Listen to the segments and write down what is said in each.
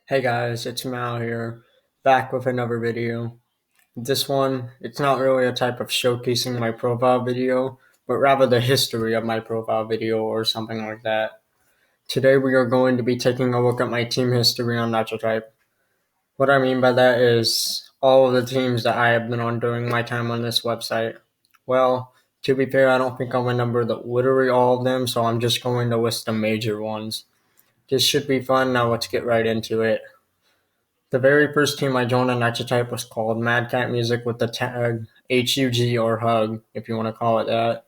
Hey guys, it's Mal here, back with another video. This one, it's not really a type of showcasing my profile video, but rather the history of my profile video or something like that. Today we are going to be taking a look at my team history on Nitro. What I mean by that is all of the teams that I have been on during my time on this website. Well, to be fair, I don't think I'll remember literally all of them, so I'm just going to list the major ones. This should be fun. Now let's get right into it. The very first team I joined on Nitrotype was called Mad Cat Music with the tag HUG or Hug, if you want to call it that.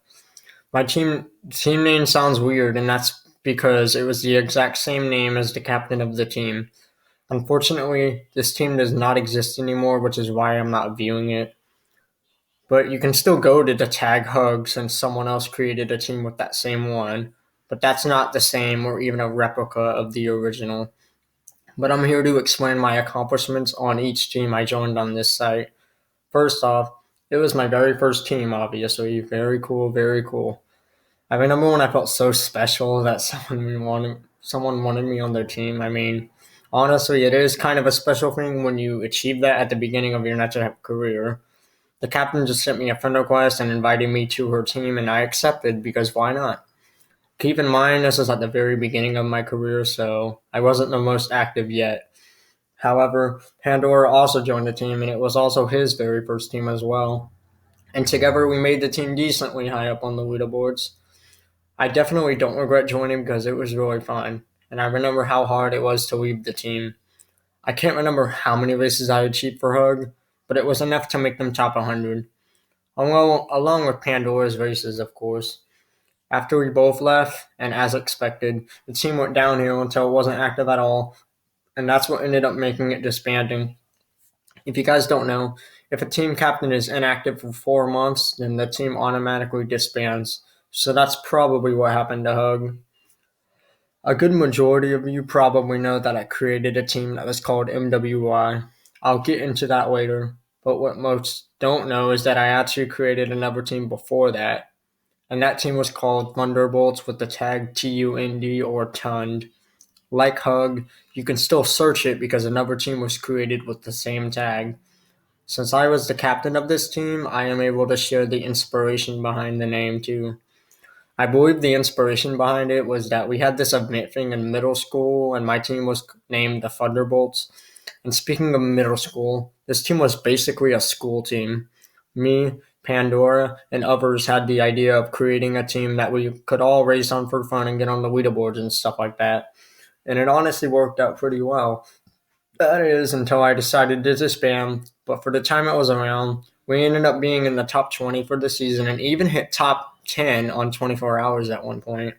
My team name sounds weird, and that's because it was the exact same name as the captain of the team. Unfortunately, this team does not exist anymore, which is why I'm not viewing it. But you can still go to the tag Hug since someone else created a team with that same one. But that's not the same or even a replica of the original. But I'm here to explain my accomplishments on each team I joined on this site. First off, it was my very first team, obviously. Very cool, very cool. I remember when I felt so special that someone wanted me on their team. I mean, honestly, it is kind of a special thing when you achieve that at the beginning of your natural career. The captain just sent me a friend request and invited me to her team, and I accepted because why not? Keep in mind, this is at the very beginning of my career, so I wasn't the most active yet. However, Pandora also joined the team, and it was also his very first team as well. And together we made the team decently high up on the leaderboards. I definitely don't regret joining because it was really fun, and I remember how hard it was to leave the team. I can't remember how many races I achieved for Hug, but it was enough to make them top 100, along with Pandora's races, of course. After we both left, and as expected, the team went downhill until it wasn't active at all, and that's what ended up making it disbanding. If you guys don't know, if a team captain is inactive for 4 months, then the team automatically disbands. So that's probably what happened to Hug. A good majority of you probably know that I created a team that was called MWI. I'll get into that later, but what most don't know is that I actually created another team before that, and that team was called Thunderbolts with the tag TUND or TUND. Like Hug, you can still search it because another team was created with the same tag. Since I was the captain of this team, I am able to share the inspiration behind the name too. I believe the inspiration behind it was that we had this event thing in middle school, and my team was named the Thunderbolts. And speaking of middle school, this team was basically a school team. Me, Pandora, and others had the idea of creating a team that we could all race on for fun and get on the leaderboards and stuff like that. And it honestly worked out pretty well. That is until I decided to disband, but for the time it was around, we ended up being in the top 20 for the season and even hit top 10 on 24 hours at one point.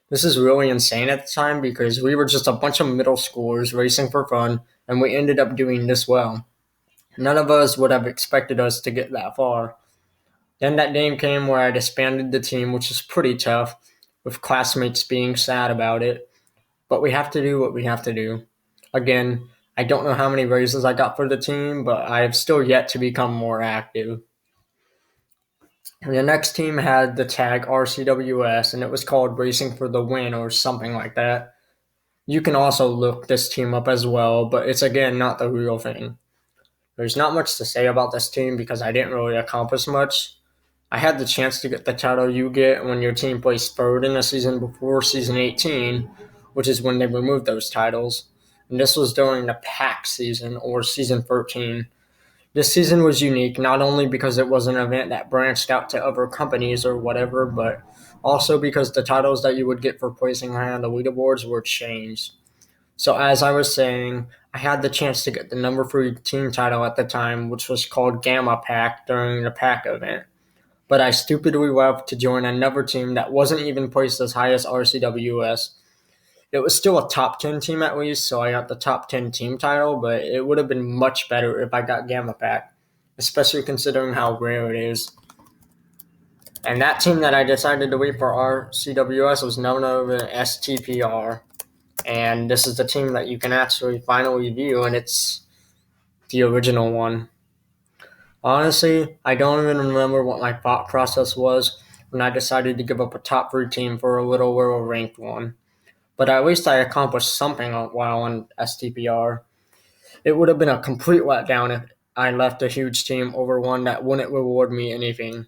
This is really insane at the time because we were just a bunch of middle schoolers racing for fun and we ended up doing this well. None of us would have expected us to get that far. Then that game came where I disbanded the team, which is pretty tough, with classmates being sad about it. But we have to do what we have to do. Again, I don't know how many races I got for the team, but I have still yet to become more active. And the next team had the tag RCWS, and it was called Racing for the Win or something like that. You can also look this team up as well, but it's again not the real thing. There's not much to say about this team because I didn't really accomplish much. I had the chance to get the title you get when your team plays third in a season before season 18, which is when they removed those titles. And this was during the pack season or season 13. This season was unique not only because it was an event that branched out to other companies or whatever, but also because the titles that you would get for placing high on the leaderboards were changed. So as I was saying, I had the chance to get the number 3 team title at the time, which was called Gamma Pack during the pack event. But I stupidly left to join another team that wasn't even placed as high as RCWS. It was still a top 10 team at least, so I got the top 10 team title, but it would have been much better if I got Gamma Pack, especially considering how rare it is. And that team that I decided to leave for RCWS was known as STPR. And this is the team that you can actually finally view, and it's the original one. Honestly, I don't even remember what my thought process was when I decided to give up a top 3 team for a little lower ranked one. but at least I accomplished something while on STPR. It would have been a complete letdown if I left a huge team over one that wouldn't reward me anything.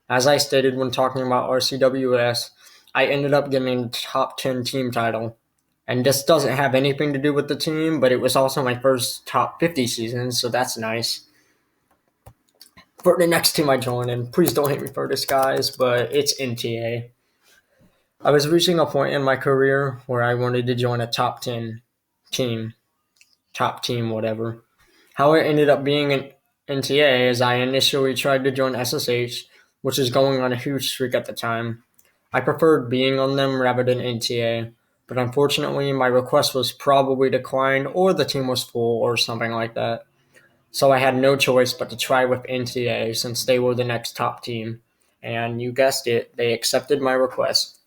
As I stated when talking about RCWS, I ended up getting the top 10 team title. And this doesn't have anything to do with the team, but it was also my first top 50 season, so that's nice. For the next team I joined, and please don't hate me for this, guys, but it's NTA. I was reaching a point in my career where I wanted to join a top 10 team, top team, whatever. How it ended up being an NTA is I initially tried to join SSH, which was going on a huge streak at the time. I preferred being on them rather than NTA, but unfortunately my request was probably declined or the team was full or something like that. So I had no choice but to try with NTA since they were the next top team. And you guessed it, they accepted my request.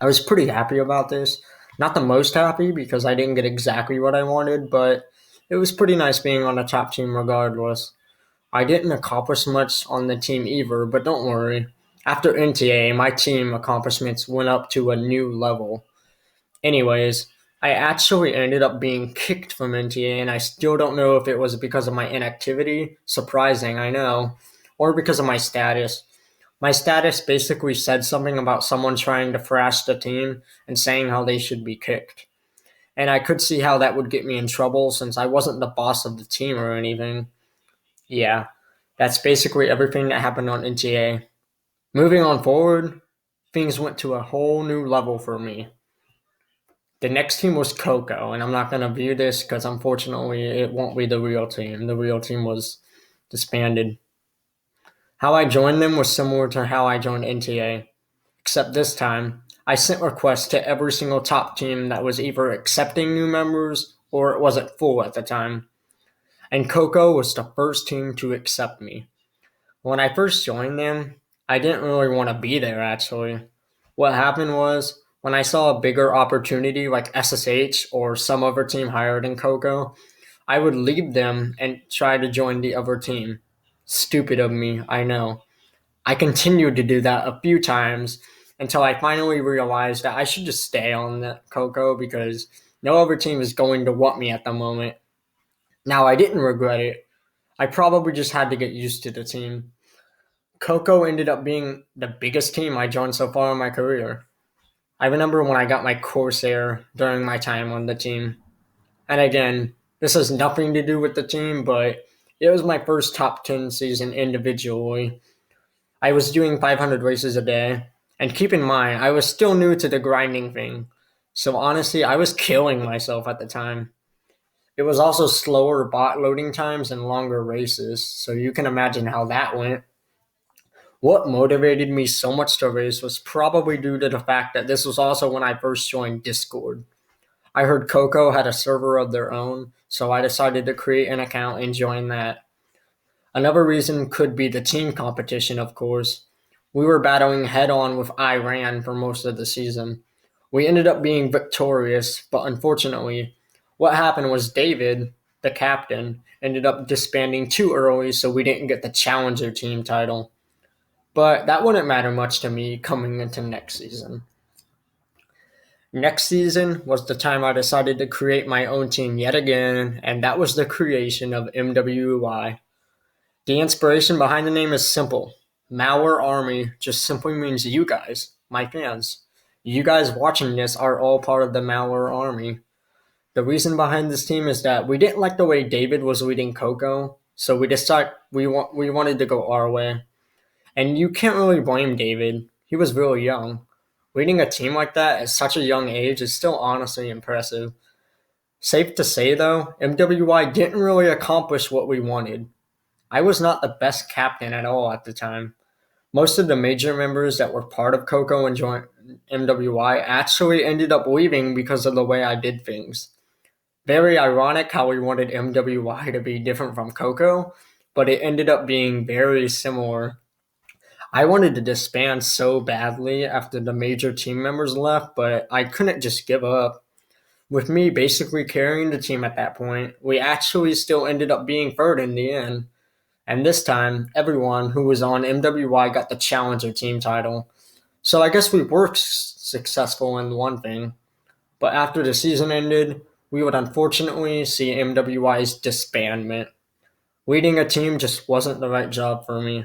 I was pretty happy about this. Not the most happy because I didn't get exactly what I wanted, but it was pretty nice being on the top team regardless. I didn't accomplish much on the team either, but don't worry. After NTA, my team accomplishments went up to a new level. Anyways, I actually ended up being kicked from NTA, and I still don't know if it was because of my inactivity, surprising, I know, or because of my status. My status basically said something about someone trying to thrash the team and saying how they should be kicked. And I could see how that would get me in trouble since I wasn't the boss of the team or anything. Yeah, that's basically everything that happened on NTA. Moving on forward, things went to a whole new level for me. The next team was Coco, and I'm not going to view this because unfortunately it won't be the real team. The real team was disbanded. How I joined them was similar to how I joined NTA, except this time I sent requests to every single top team that was either accepting new members or it wasn't full at the time. And Coco was the first team to accept me. When I first joined them, I didn't really want to be there actually. What happened was, when I saw a bigger opportunity like SSH or some other team higher than Coco, I would leave them and try to join the other team. Stupid of me, I know. I continued to do that a few times until I finally realized that I should just stay on the Coco because no other team is going to want me at the moment. Now, I didn't regret it. I probably just had to get used to the team. Coco ended up being the biggest team I joined so far in my career. I remember when I got my Corsair during my time on the team. And again, this has nothing to do with the team, but it was my first top 10 season individually. I was doing 500 races a day. And keep in mind, I was still new to the grinding thing. So honestly, I was killing myself at the time. It was also slower bot loading times and longer races, so you can imagine how that went. What motivated me so much to race was probably due to the fact that this was also when I first joined Discord. I heard Coco had a server of their own, so I decided to create an account and join that. Another reason could be the team competition, of course. We were battling head on with Iran for most of the season. We ended up being victorious, but unfortunately, what happened was David, the captain, ended up disbanding too early, so we didn't get the challenger team title. But that wouldn't matter much to me coming into next season. Next season was the time I decided to create my own team yet again, and that was the creation of MWY. The inspiration behind the name is simple. Malware Army just simply means you guys, my fans. You guys watching this are all part of the Malware Army. The reason behind this team is that we didn't like the way David was leading Coco, so we decided we wanted to go our way. And you can't really blame David. He was really young. Leading a team like that at such a young age is still honestly impressive. Safe to say though, MWY didn't really accomplish what we wanted. I was not the best captain at all at the time. Most of the major members that were part of Coco and joined MWY actually ended up leaving because of the way I did things. Very ironic how we wanted MWY to be different from Coco, but it ended up being very similar. I wanted to disband so badly after the major team members left, but I couldn't just give up. With me basically carrying the team at that point, we actually still ended up being third in the end. And this time, everyone who was on MWY got the Challenger team title. So I guess we were successful in one thing. but after the season ended, we would unfortunately see MWI's disbandment. Leading a team just wasn't the right job for me.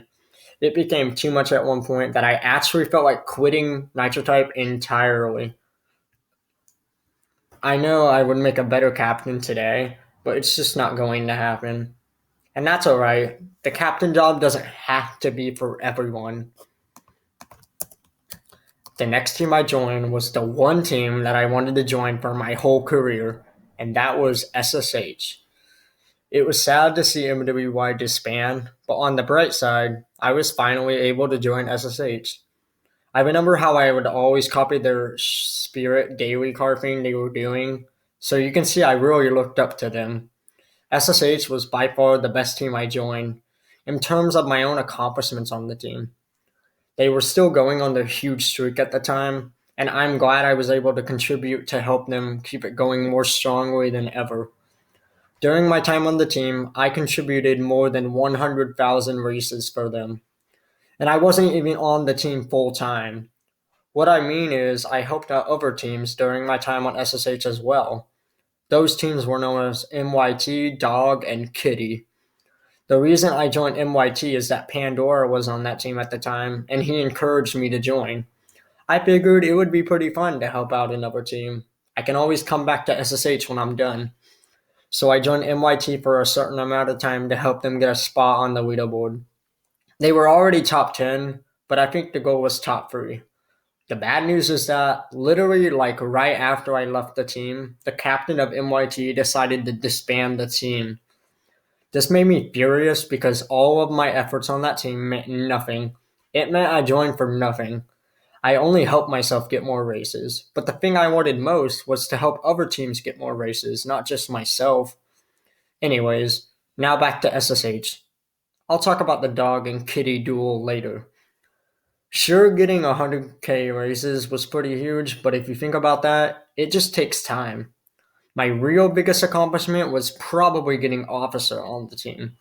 It became too much at one point that I actually felt like quitting Nitro Type entirely. I know I would make a better captain today, but it's just not going to happen. And that's alright. The captain job doesn't have to be for everyone. The next team I joined was the one team that I wanted to join for my whole career, and that was SSH. It was sad to see MWY disband, but on the bright side, I was finally able to join SSH. I remember how I would always copy their spirit daily card thing they were doing, so you can see I really looked up to them. SSH was by far the best team I joined in terms of my own accomplishments on the team. They were still going on their huge streak at the time, and I'm glad I was able to contribute to help them keep it going more strongly than ever. During my time on the team, I contributed more than 100,000 races for them, and I wasn't even on the team full time. What I mean is, I helped out other teams during my time on SSH as well. Those teams were known as MYT, Dog, and Kitty. The reason I joined MYT is that Pandora was on that team at the time, and he encouraged me to join. I figured it would be pretty fun to help out another team. I can always come back to SSH when I'm done. So I joined MYT for a certain amount of time to help them get a spot on the leaderboard. They were already top 10, but I think the goal was top 3. The bad news is that literally like right after I left the team, the captain of MYT decided to disband the team. This made me furious because all of my efforts on that team meant nothing. It meant I joined for nothing. I only helped myself get more races, but the thing I wanted most was to help other teams get more races, not just myself. Anyways, now back to SSH. I'll talk about the dog and kitty duel later. Sure, getting 100k races was pretty huge, but if you think about that, it just takes time. My real biggest accomplishment was probably getting officer on the team.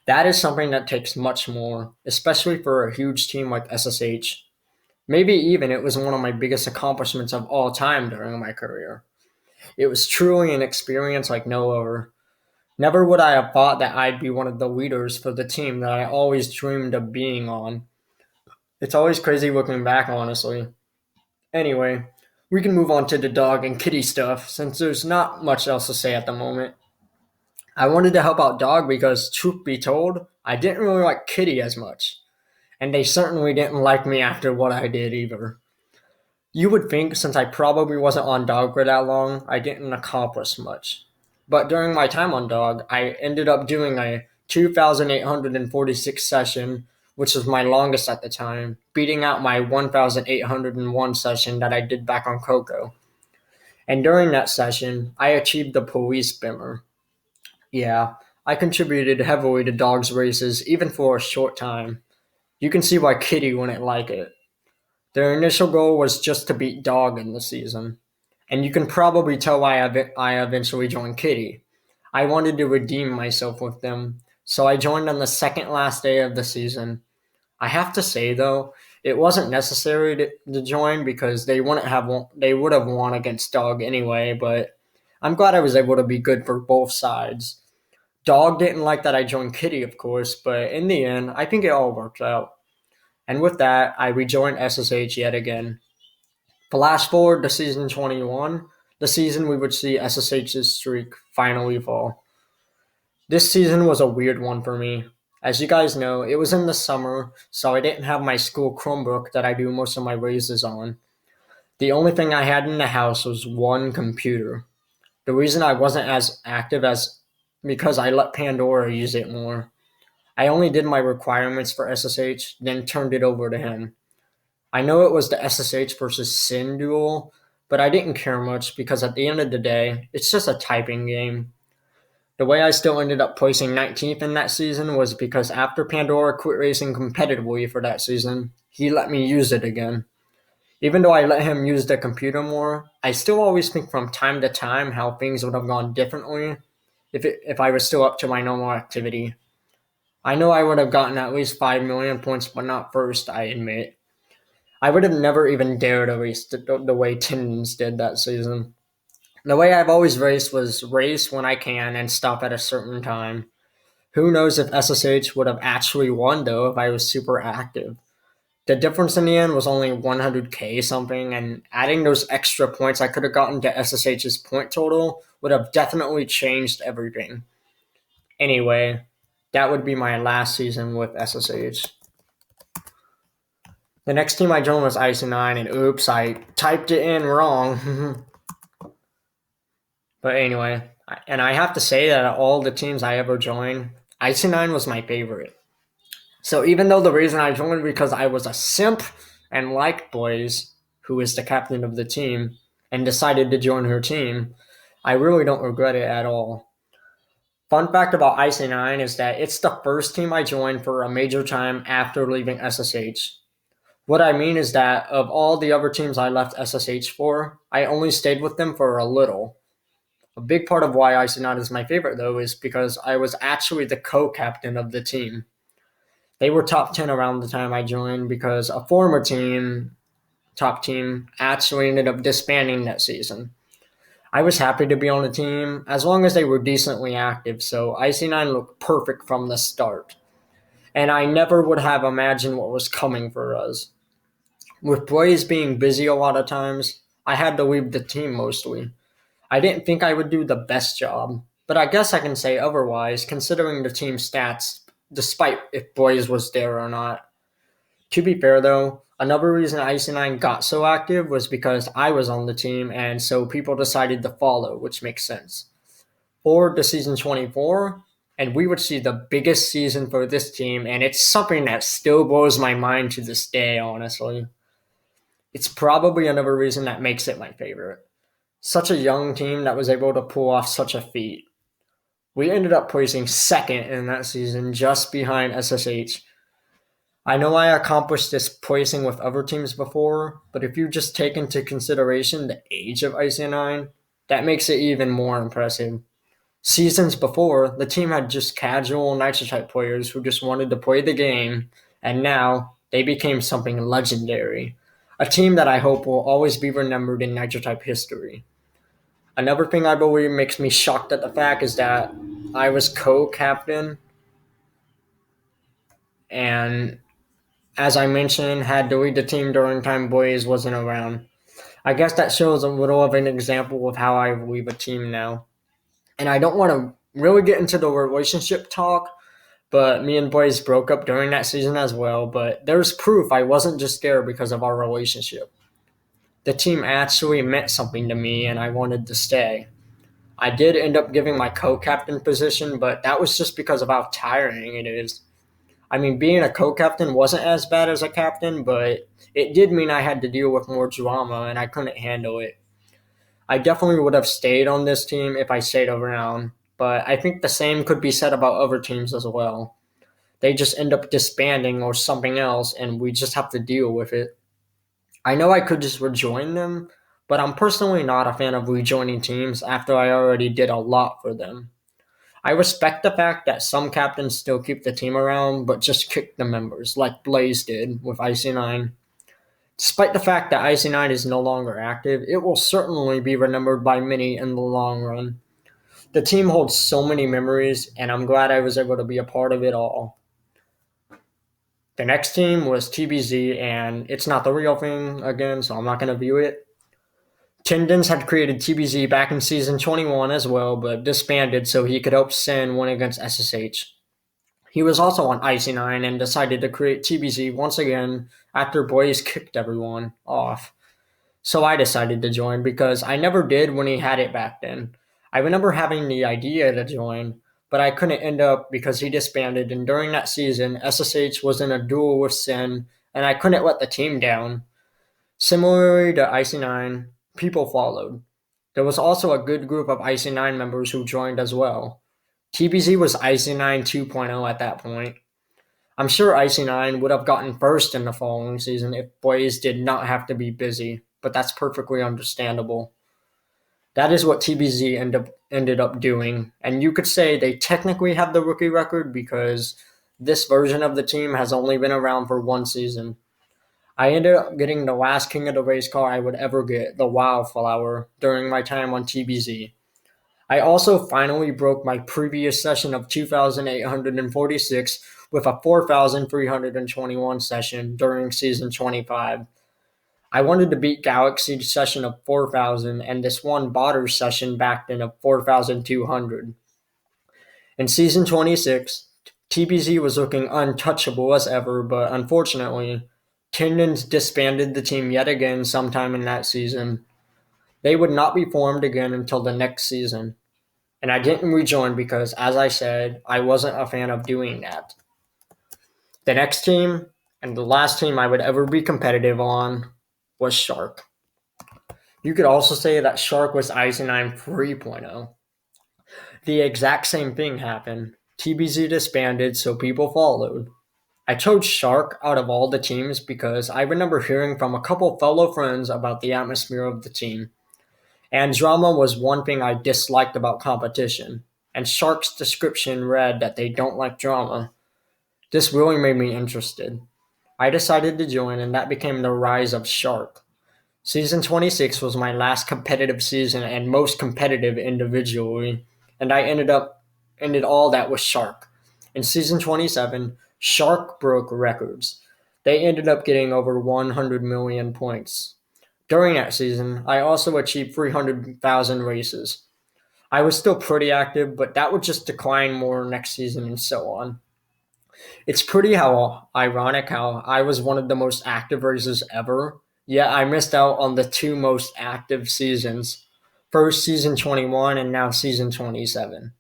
That is something that takes much more, especially for a huge team like SSH. Maybe even it was one of my biggest accomplishments of all time during my career. It was truly an experience like no other. Never would I have thought that I'd be one of the leaders for the team that I always dreamed of being on. It's always crazy looking back, honestly. Anyway, we can move on to the dog and kitty stuff since there's not much else to say at the moment. I wanted to help out Dog because, truth be told, I didn't really like Kitty as much, and they certainly didn't like me after what I did either. You would think, since I probably wasn't on Dog for that long, I didn't accomplish much. But during my time on Dog, I ended up doing a 2,846 session, which was my longest at the time, beating out my 1,801 session that I did back on Coco. And during that session, I achieved the Police Bimmer. Yeah, I contributed heavily to Dog's races, even for a short time. You can see why Kitty wouldn't like it. Their initial goal was just to beat Dog in the season. And you can probably tell why I eventually joined Kitty. I wanted to redeem myself with them, so I joined on the second last day of the season. I have to say though, it wasn't necessary to join because they would have won against Dog anyway, but I'm glad I was able to be good for both sides. Dog didn't like that I joined Kitty, of course, but in the end, I think it all worked out. And with that, I rejoined SSH yet again. Flash forward to season 21, the season we would see SSH's streak finally fall. This season was a weird one for me. As you guys know, it was in the summer, so I didn't have my school Chromebook that I do most of my races on. The only thing I had in the house was one computer. The reason I wasn't as active as because I let Pandora use it more. I only did my requirements for SSH, then turned it over to him. I know it was the SSH versus Sin duel, but I didn't care much because at the end of the day, it's just a typing game. The way I still ended up placing 19th in that season was because after Pandora quit racing competitively for that season, he let me use it again. Even though I let him use the computer more, I still always think from time to time how things would have gone differently if I was still up to my normal activity. I know I would have gotten at least 5 million points, but not first, I admit. I would have never even dared to race the way Tindens did that season. The way I've always raced was race when I can and stop at a certain time. Who knows if SSH would have actually won though if I was super active. The difference in the end was only 100k something, and adding those extra points I could have gotten to SSH's point total would have definitely changed everything. Anyway, that would be my last season with SSH. The next team I joined was Icy9, and oops, I typed it in wrong. But anyway, and I have to say that of all the teams I ever joined, Icy9 was my favorite. So even though the reason I joined because I was a simp and liked Blaze, who is the captain of the team, and decided to join her team, I really don't regret it at all. Fun fact about Icy9 is that it's the first team I joined for a major time after leaving SSH. What I mean is that of all the other teams I left SSH for, I only stayed with them for a little. A big part of why Icy9 is my favorite, though, is because I was actually the co-captain of the team. They were top 10 around the time I joined because a former top team, actually ended up disbanding that season. I was happy to be on the team as long as they were decently active, so IC9 looked perfect from the start. And I never would have imagined what was coming for us. With Blaze being busy a lot of times, I had to leave the team mostly. I didn't think I would do the best job, but I guess I can say otherwise considering the team stats, despite if Blaze was there or not. To be fair though, another reason IC9 got so active was because I was on the team and so people decided to follow, which makes sense. Forward to season 24, and we would see the biggest season for this team, and it's something that still blows my mind to this day, honestly. It's probably another reason that makes it my favorite. Such a young team that was able to pull off such a feat. We ended up placing second in that season, just behind SSH. I know I accomplished this placing with other teams before, but if you just take into consideration the age of IC9, that makes it even more impressive. Seasons before, the team had just casual Nitro type players who just wanted to play the game, and now they became something legendary. A team that I hope will always be remembered in Nitro type history. Another thing I believe makes me shocked at the fact is that I was co-captain, and as I mentioned, had to lead the team during time Blaze wasn't around. I guess that shows a little of an example of how I leave a team now. And I don't want to really get into the relationship talk, but me and Blaze broke up during that season as well. But there's proof I wasn't just there because of our relationship. The team actually meant something to me, and I wanted to stay. I did end up giving my co-captain position, but that was just because of how tiring it is. I mean, being a co-captain wasn't as bad as a captain, but it did mean I had to deal with more drama, and I couldn't handle it. I definitely would have stayed on this team if I stayed around, but I think the same could be said about other teams as well. They just end up disbanding or something else, and we just have to deal with it. I know I could just rejoin them, but I'm personally not a fan of rejoining teams after I already did a lot for them. I respect the fact that some captains still keep the team around, but just kick the members, like Blaze did with IC9. Despite the fact that IC9 is no longer active, it will certainly be remembered by many in the long run. The team holds so many memories, and I'm glad I was able to be a part of it all. The next team was TBZ, and it's not the real thing again, so I'm not going to view it. Tindens had created TBZ back in season 21 as well, but disbanded so he could help Sin win against SSH. He was also on IC9 and decided to create TBZ once again after Blaze kicked everyone off. So I decided to join because I never did when he had it back then. I remember having the idea to join, but I couldn't end up because he disbanded, and during that season, SSH was in a duel with Sin, and I couldn't let the team down. Similarly to IC9, people followed. There was also a good group of IC9 members who joined as well. TBZ was IC9 2.0 at that point. I'm sure IC9 would have gotten first in the following season if Blaze did not have to be busy, but that's perfectly understandable. That is what TBZ ended up doing, and you could say they technically have the rookie record because this version of the team has only been around for one season. I ended up getting the last King of the Race car I would ever get, the Wildflower, during my time on TBZ. I also finally broke my previous session of 2,846 with a 4,321 session during season 25. I wanted to beat Galaxy's session of 4,000 and this one Botter's session backed in of 4,200. In season 26, TBZ was looking untouchable as ever, but unfortunately, Tindons disbanded the team yet again sometime in that season. They would not be formed again until the next season. And I didn't rejoin because, as I said, I wasn't a fan of doing that. The next team, and the last team I would ever be competitive on, was Shark. You could also say that Shark was Eisenheim 3.0. The exact same thing happened. TBZ disbanded, so people followed. I chose Shark out of all the teams because I remember hearing from a couple fellow friends about the atmosphere of the team. And drama was one thing I disliked about competition. And Shark's description read that they don't like drama. This really made me interested. I decided to join, and that became the rise of Shark. Season 26 was my last competitive season and most competitive individually, and I ended all that with Shark. In season 27, Shark broke records. They ended up getting over 100 million points. During that season, I also achieved 300,000 races. I was still pretty active, but that would just decline more next season and so on. It's pretty how ironic how I was one of the most active racers ever, yet I missed out on the two most active seasons. First season 21 and now season 27.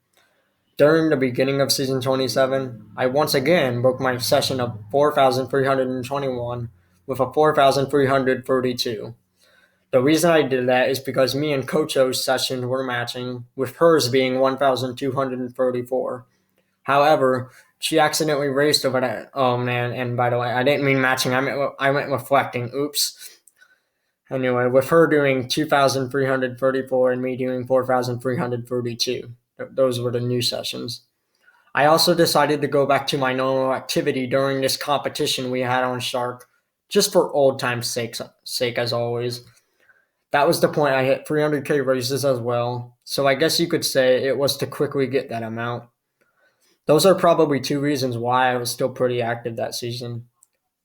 During the beginning of season 27, I once again broke my session of 4,321 with a 4,332. The reason I did that is because me and Kocho's sessions were matching, with hers being 1,234. However, she accidentally raced over that. Oh man! And by the way, I didn't mean matching. I meant reflecting. Oops. Anyway, with her doing 2,334 and me doing 4,332. Those were the new sessions. I also decided to go back to my normal activity during this competition we had on Shark, just for old time's sake as always. That was the point I hit 300k races as well, so I guess you could say it was to quickly get that amount. Those are probably two reasons why I was still pretty active that season.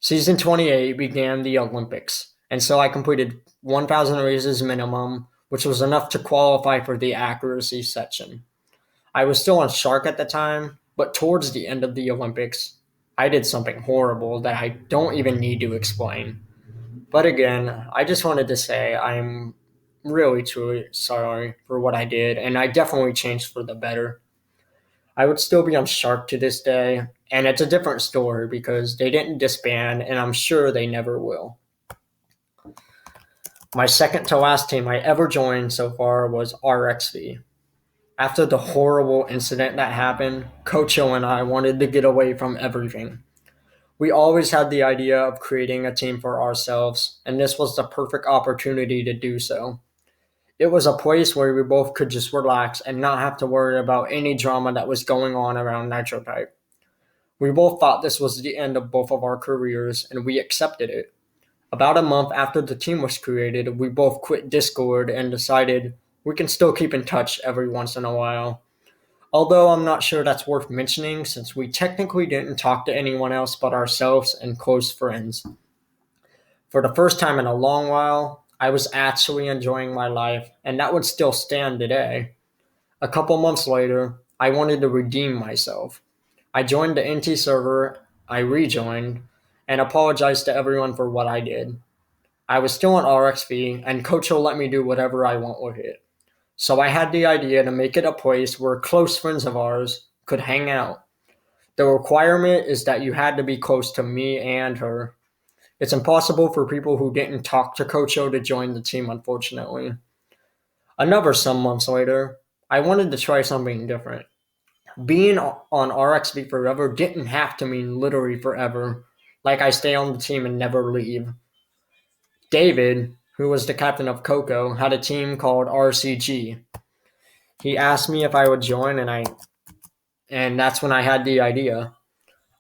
Season 28 began the Olympics, and so I completed 1,000 races minimum, which was enough to qualify for the accuracy section. I was still on Shark at the time, but towards the end of the Olympics, I did something horrible that I don't even need to explain. But again, I just wanted to say I'm really, truly sorry for what I did, and I definitely changed for the better. I would still be on Shark to this day, and it's a different story because they didn't disband, and I'm sure they never will. My second to last team I ever joined so far was RXV. After the horrible incident that happened, Kocho and I wanted to get away from everything. We always had the idea of creating a team for ourselves, and this was the perfect opportunity to do so. It was a place where we both could just relax and not have to worry about any drama that was going on around Nitro Type. We both thought this was the end of both of our careers, and we accepted it. About a month after the team was created, we both quit Discord and decided we can still keep in touch every once in a while. Although I'm not sure that's worth mentioning since we technically didn't talk to anyone else but ourselves and close friends. For the first time in a long while, I was actually enjoying my life, and that would still stand today. A couple months later, I wanted to redeem myself. I joined the NT server, I rejoined, and apologized to everyone for what I did. I was still on RXV, and Coach will let me do whatever I want with it. So I had the idea to make it a place where close friends of ours could hang out. The requirement is that you had to be close to me and her. It's impossible for people who didn't talk to Coach O to join the team, unfortunately. Another some months later, I wanted to try something different. Being on RXV forever didn't have to mean literally forever, like I stay on the team and never leave. David, who was the captain of Coco, had a team called RCG. He asked me if I would join, and that's when I had the idea.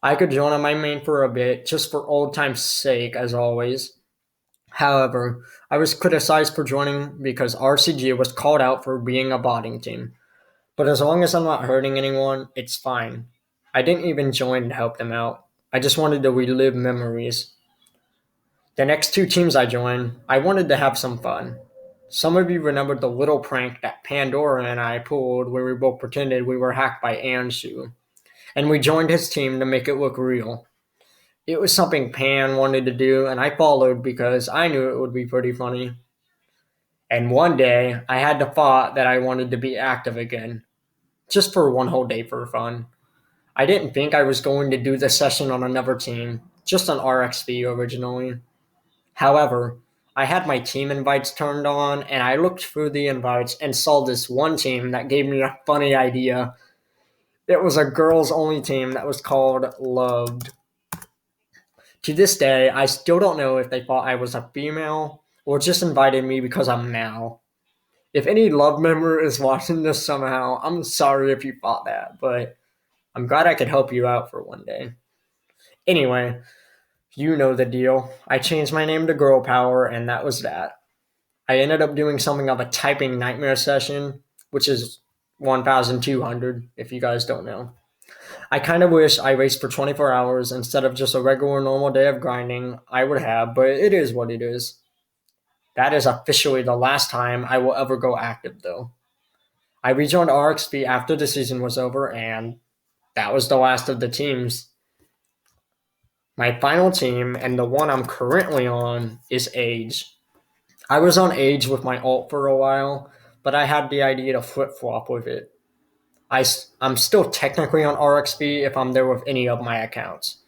I could join on my main for a bit, just for old time's sake, as always. However, I was criticized for joining because RCG was called out for being a botting team. But as long as I'm not hurting anyone, it's fine. I didn't even join to help them out. I just wanted to relive memories. The next two teams I joined, I wanted to have some fun. Some of you remembered the little prank that Pandora and I pulled where we both pretended we were hacked by Anshu, and we joined his team to make it look real. It was something Pan wanted to do, and I followed because I knew it would be pretty funny. And one day, I had the thought that I wanted to be active again, just for one whole day for fun. I didn't think I was going to do the session on another team, just on RXV originally. However, I had my team invites turned on, and I looked through the invites and saw this one team that gave me a funny idea. It was a girls only team that was called Loved. To this day, I still don't know if they thought I was a female or just invited me because I'm male. If any Love member is watching this somehow, I'm sorry if you thought that, but I'm glad I could help you out for one day. Anyway, you know the deal. I changed my name to Girl Power, and that was that. I ended up doing something of a typing nightmare session, which is 1,200 if you guys don't know. I kind of wish I raced for 24 hours instead of just a regular normal day of grinding I would have, but it is what it is. That is officially the last time I will ever go active, though. I rejoined RXP after the season was over, and that was the last of the teams. My final team, and the one I'm currently on, is Age. I was on Age with my alt for a while, but I had the idea to flip flop with it. I'm still technically on RXP if I'm there with any of my accounts.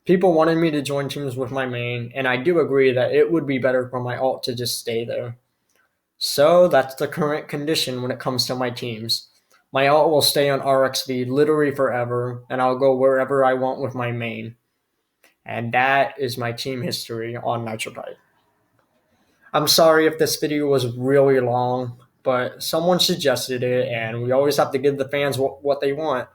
People wanted me to join teams with my main, and I do agree that it would be better for my alt to just stay there. So that's the current condition when it comes to my teams. My alt will stay on RXV literally forever, and I'll go wherever I want with my main. And that is my team history on Nitro. I'm sorry if this video was really long, but someone suggested it, and we always have to give the fans what they want.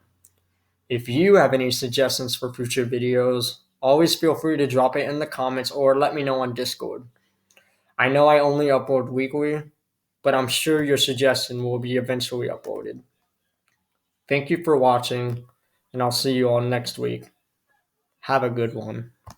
If you have any suggestions for future videos, always feel free to drop it in the comments or let me know on Discord. I know I only upload weekly, but I'm sure your suggestion will be eventually uploaded. Thank you for watching, and I'll see you all next week. Have a good one.